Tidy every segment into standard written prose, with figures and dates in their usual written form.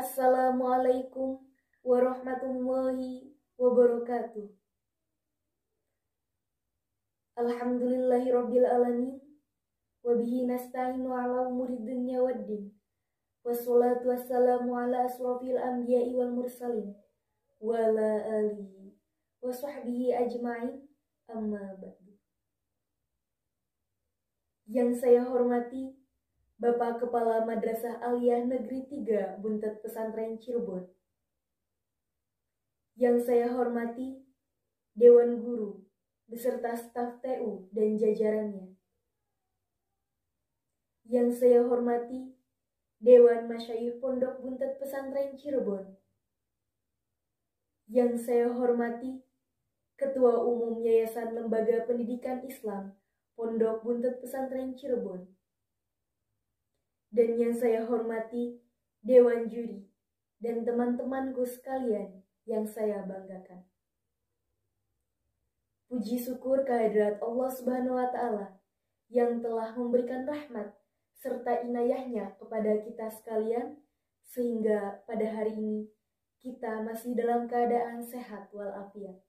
Assalamualaikum warahmatullahi wabarakatuh. Alhamdulillahirabbil alamin wa bihi nasta'inu ala umuri dunya waddin. Wassalatu wassalamu ala asrofil anbiya'i wal mursalin wa ala alihi wa sahbihi ajma'in, amma ba'du. Yang saya hormati Bapak Kepala Madrasah Aliyah Negeri 3 Buntet Pesantren Cirebon. Yang saya hormati Dewan Guru beserta staf TU dan jajarannya. Yang saya hormati Dewan Masyayikh Pondok Buntet Pesantren Cirebon. Yang saya hormati Ketua Umum Yayasan Lembaga Pendidikan Islam Pondok Buntet Pesantren Cirebon. Dan yang saya hormati Dewan Juri dan teman-temanku sekalian yang saya banggakan. Puji syukur kehadirat Allah Subhanahu wa Ta'ala yang telah memberikan rahmat serta inayahnya kepada kita sekalian, sehingga pada hari ini kita masih dalam keadaan sehat walafiat.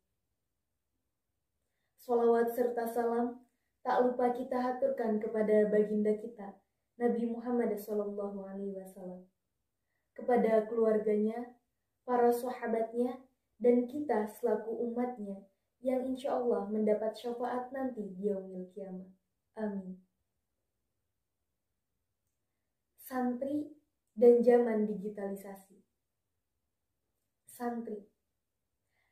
Sholawat serta salam tak lupa kita haturkan kepada baginda kita Nabi Muhammad SAW, kepada keluarganya, para sahabatnya, dan kita selaku umatnya yang insya Allah mendapat syafaat nanti di yaumil kiamah. Amin. Santri dan zaman digitalisasi. Santri.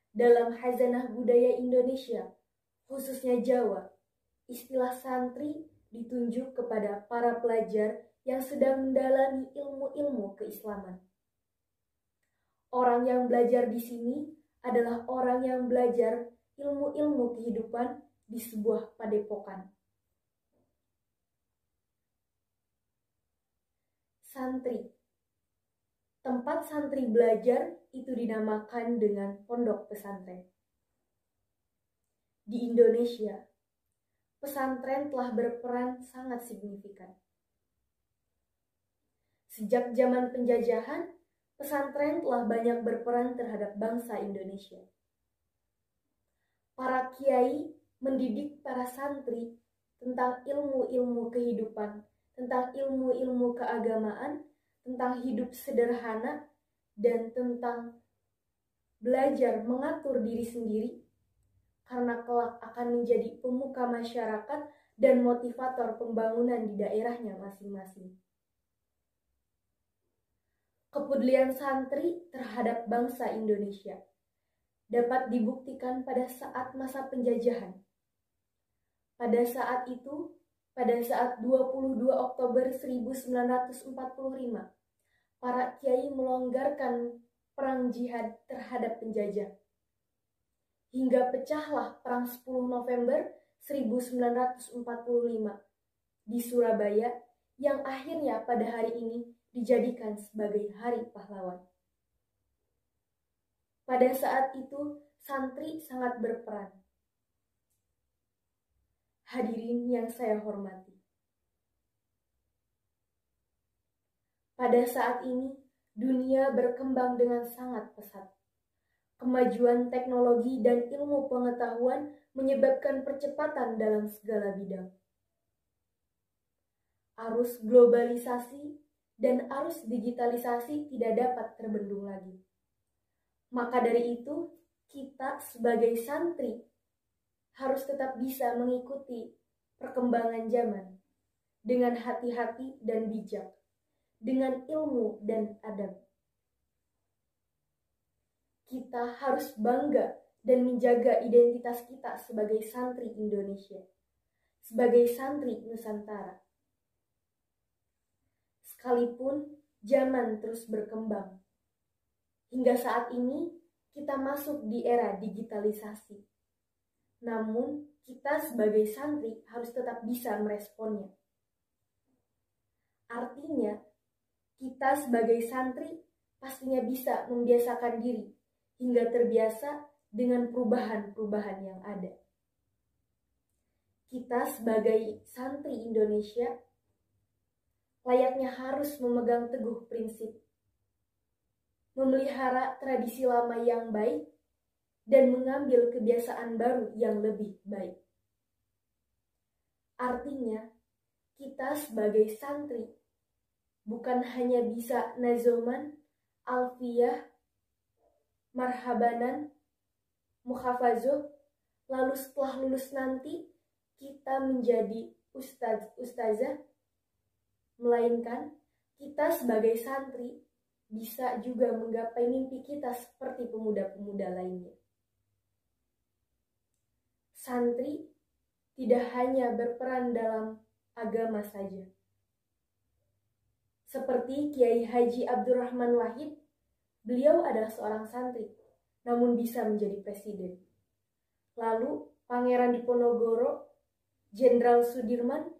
Dalam khazanah budaya Indonesia, khususnya Jawa, istilah santri ditunjuk kepada para pelajar yang sedang mendalami ilmu-ilmu keislaman. Orang yang belajar di sini adalah orang yang belajar ilmu-ilmu kehidupan di sebuah padepokan. Santri. Tempat santri belajar itu dinamakan dengan pondok pesantren. Di Indonesia, pesantren telah berperan sangat signifikan. Sejak zaman penjajahan, pesantren telah banyak berperan terhadap bangsa Indonesia. Para kiai mendidik para santri tentang ilmu-ilmu kehidupan, tentang ilmu-ilmu keagamaan, tentang hidup sederhana, dan tentang belajar mengatur diri sendiri, karena kelak akan menjadi pemuka masyarakat dan motivator pembangunan di daerahnya masing-masing. Kepedulian santri terhadap bangsa Indonesia dapat dibuktikan pada saat masa penjajahan. Pada saat itu, pada saat 22 Oktober 1945, para kiai melonggarkan perang jihad terhadap penjajah. Hingga pecahlah perang 10 November 1945 di Surabaya, yang akhirnya pada hari ini dijadikan sebagai Hari Pahlawan. Pada saat itu, santri sangat berperan. Hadirin yang saya hormati. Pada saat ini, dunia berkembang dengan sangat pesat. Kemajuan teknologi dan ilmu pengetahuan menyebabkan percepatan dalam segala bidang. Arus globalisasi dan arus digitalisasi tidak dapat terbendung lagi. Maka dari itu, kita sebagai santri harus tetap bisa mengikuti perkembangan zaman dengan hati-hati dan bijak, dengan ilmu dan adab. Kita harus bangga dan menjaga identitas kita sebagai santri Indonesia, sebagai santri Nusantara. Sekalipun zaman terus berkembang, hingga saat ini kita masuk di era digitalisasi. Namun, kita sebagai santri harus tetap bisa meresponnya. Artinya, kita sebagai santri pastinya bisa membiasakan diri hingga terbiasa dengan perubahan-perubahan yang ada. Kita sebagai santri Indonesia layaknya harus memegang teguh prinsip memelihara tradisi lama yang baik, dan mengambil kebiasaan baru yang lebih baik. Artinya, kita sebagai santri bukan hanya bisa nazoman, alfiyah, marhabanan, muhafazoh, lalu setelah lulus nanti kita menjadi ustazah, melainkan kita sebagai santri bisa juga menggapai mimpi kita seperti pemuda-pemuda lainnya. Santri tidak hanya berperan dalam agama saja. Seperti Kiai Haji Abdurrahman Wahid, beliau adalah seorang santri, namun bisa menjadi presiden. Lalu Pangeran Diponegoro, Jenderal Sudirman,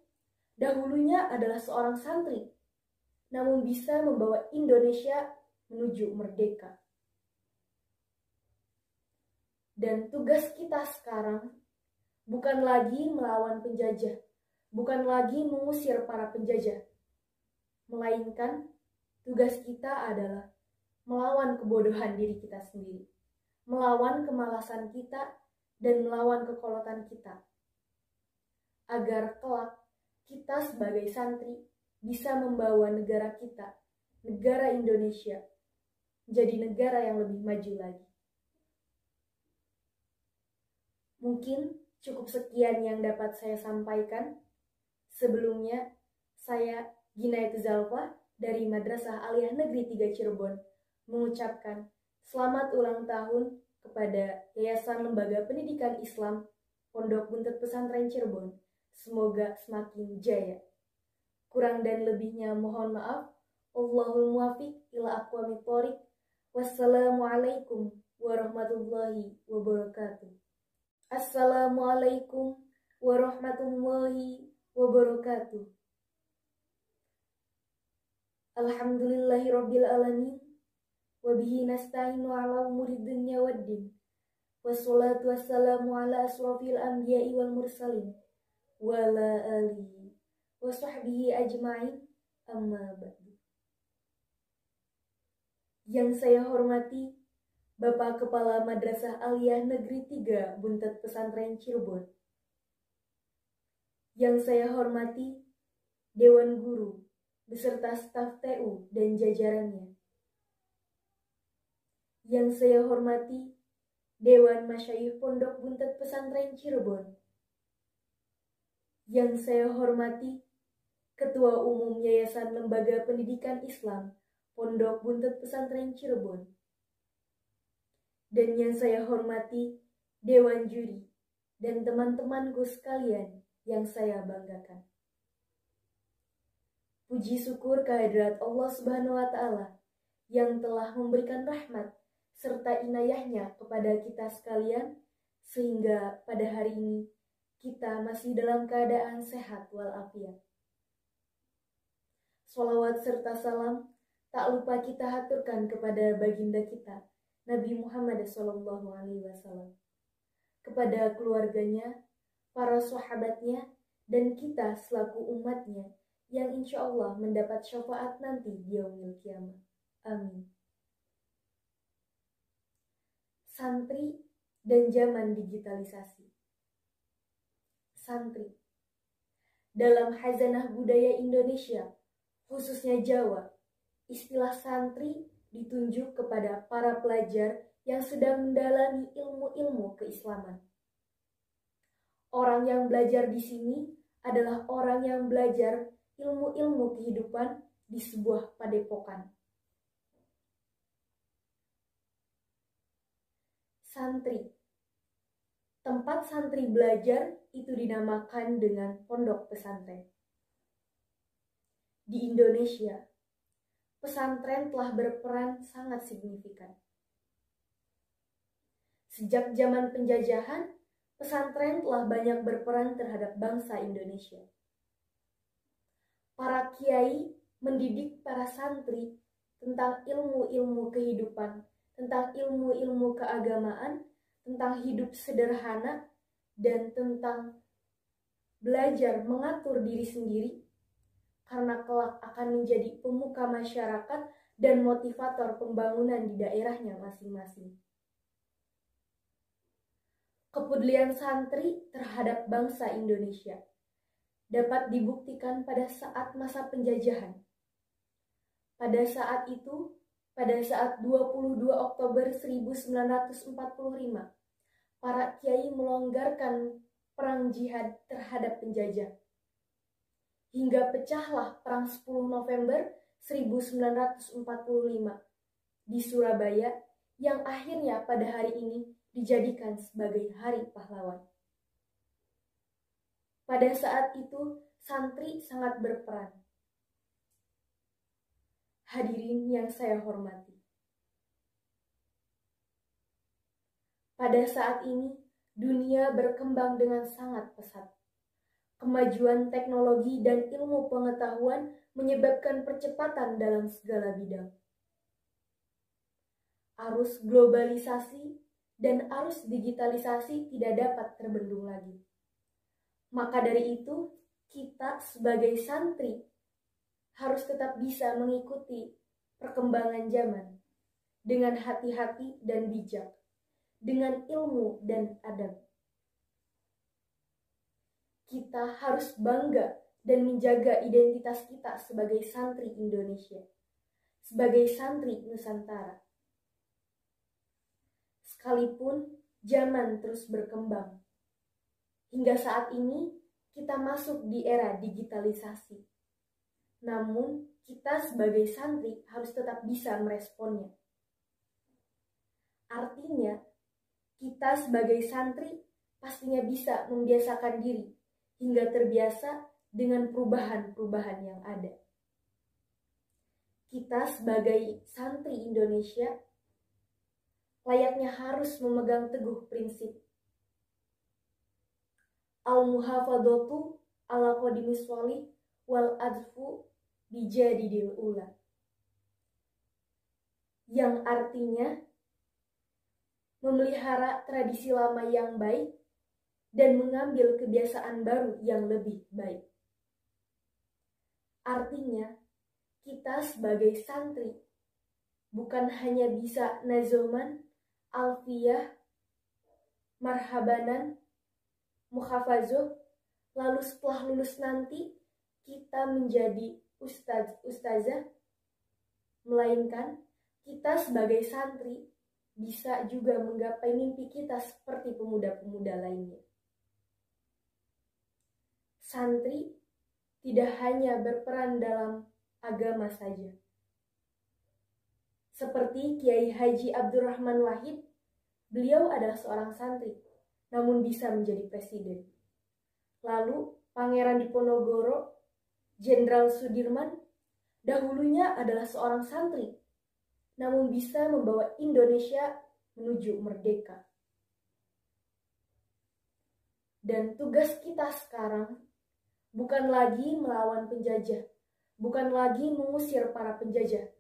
dahulunya adalah seorang santri, namun bisa membawa Indonesia menuju merdeka. Dan tugas kita sekarang bukan lagi melawan penjajah, bukan lagi mengusir para penjajah, melainkan tugas kita adalah melawan kebodohan diri kita sendiri, melawan kemalasan kita, dan melawan kekolotan kita, agar kelak kita sebagai santri bisa membawa negara kita, negara Indonesia, menjadi negara yang lebih maju lagi. Mungkin cukup sekian yang dapat saya sampaikan. Sebelumnya, saya Ginayatu Zalfa dari Madrasah Aliyah Negeri 3 Cirebon mengucapkan selamat ulang tahun kepada Yayasan Lembaga Pendidikan Islam Pondok Buntut Pesantren Cirebon. Semoga semakin jaya. Kurang dan lebihnya mohon maaf. Allahul muwafiq ila aqwamit thoriq. Wassalamualaikum warahmatullahi wabarakatuh. Assalamualaikum warahmatullahi wabarakatuh. Alhamdulillahi rabbil alamin. Wabihi nasta'inu ala umuri dunya waddin. Wassalatu wassalamu ala asrafil anbiya'i wal mursalin. Wa ala alihi wa sahbihi ajma'in, amma ba'du. Yang saya hormati Bapak Kepala Madrasah Aliyah Negeri 3 Buntut Pesantren Cirebon. Yang saya hormati Dewan Guru beserta staf TU dan jajarannya. Yang saya hormati Dewan Masyayikh Pondok Buntut Pesantren Cirebon. Yang saya hormati Ketua Umum Yayasan Lembaga Pendidikan Islam Pondok Buntut Pesantren Cirebon. Dan yang saya hormati Dewan Juri dan teman-temanku sekalian yang saya banggakan. Puji syukur kehadirat Allah Subhanahu wa Ta'ala yang telah memberikan rahmat serta inayahnya kepada kita sekalian, sehingga pada hari ini kita masih dalam keadaan sehat walafiat. Sholawat serta salam tak lupa kita haturkan kepada baginda kita, Nabi Muhammad SAW, kepada keluarganya, para sahabatnya, dan kita selaku umatnya yang insya Allah mendapat syafaat nanti di yaumil qiyamah. Amin. Santri dan zaman digitalisasi. Santri. Dalam khazanah budaya Indonesia, khususnya Jawa, istilah santri ditunjuk kepada para pelajar yang sedang mendalami ilmu-ilmu keislaman. Orang yang belajar di sini adalah orang yang belajar ilmu-ilmu kehidupan di sebuah padepokan. Santri. Tempat santri belajar itu dinamakan dengan pondok pesantren. Di Indonesia, pesantren telah berperan sangat signifikan. Sejak zaman penjajahan, pesantren telah banyak berperan terhadap bangsa Indonesia. Para kiai mendidik para santri tentang ilmu-ilmu kehidupan, tentang ilmu-ilmu keagamaan, tentang hidup sederhana, dan tentang belajar mengatur diri sendiri, karena kelak akan menjadi pemuka masyarakat dan motivator pembangunan di daerahnya masing-masing. Kepedulian santri terhadap bangsa Indonesia dapat dibuktikan pada saat masa penjajahan. Pada saat itu, pada saat 22 Oktober 1945, para kiai melonggarkan perang jihad terhadap penjajah. Hingga pecahlah perang 10 November 1945 di Surabaya yang akhirnya pada hari ini dijadikan sebagai Hari Pahlawan. Pada saat itu, santri sangat berperan. Hadirin yang saya hormati. Pada saat ini, dunia berkembang dengan sangat pesat. Kemajuan teknologi dan ilmu pengetahuan menyebabkan percepatan dalam segala bidang. Arus globalisasi dan arus digitalisasi tidak dapat terbendung lagi. Maka dari itu, kita sebagai santri harus tetap bisa mengikuti perkembangan zaman dengan hati-hati dan bijak, dengan ilmu dan adab. Kita harus bangga dan menjaga identitas kita sebagai santri Indonesia, sebagai santri Nusantara. Sekalipun zaman terus berkembang, hingga saat ini kita masuk di era digitalisasi. Namun, kita sebagai santri harus tetap bisa meresponnya. Artinya, kita sebagai santri pastinya bisa membiasakan diri hingga terbiasa dengan perubahan-perubahan yang ada. Kita sebagai santri Indonesia layaknya harus memegang teguh prinsip al-muhafadzatu ala qadimis wali wal adfu bijadidil ula, yang artinya memelihara tradisi lama yang baik dan mengambil kebiasaan baru yang lebih baik. Artinya, kita sebagai santri bukan hanya bisa nazoman, alfiyah, marhabanan, muhafazoh, lalu setelah lulus nanti kita menjadi ustazah, melainkan kita sebagai santri bisa juga menggapai mimpi kita seperti pemuda-pemuda lainnya. Santri tidak hanya berperan dalam agama saja. Seperti Kiai Haji Abdurrahman Wahid, beliau adalah seorang santri, namun bisa menjadi presiden. Lalu Pangeran Diponegoro, Jenderal Sudirman, dahulunya adalah seorang santri, namun bisa membawa Indonesia menuju merdeka. Dan tugas kita sekarang bukan lagi melawan penjajah, bukan lagi mengusir para penjajah,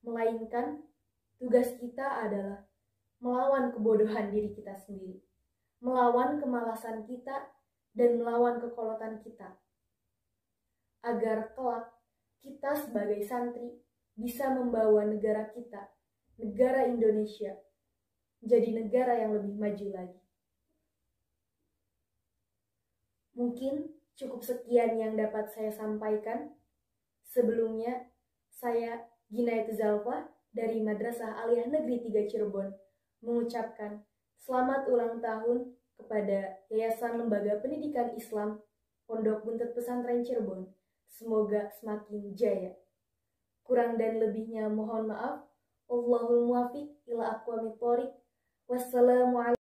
melainkan tugas kita adalah melawan kebodohan diri kita sendiri, melawan kemalasan kita, dan melawan kekolotan kita, agar kelak kita sebagai santri bisa membawa negara kita, negara Indonesia, menjadi negara yang lebih maju lagi. Mungkin cukup sekian yang dapat saya sampaikan. Sebelumnya, saya Ginayat Zalfa dari Madrasah Aliyah Negeri 3 Cirebon mengucapkan selamat ulang tahun kepada Yayasan Lembaga Pendidikan Islam Pondok Buntut Pesantren Cirebon. Semoga semakin jaya. Kurang dan lebihnya mohon maaf. Wallahul muwaffiq ila aqwamit thoriq. Wassalamualaikum.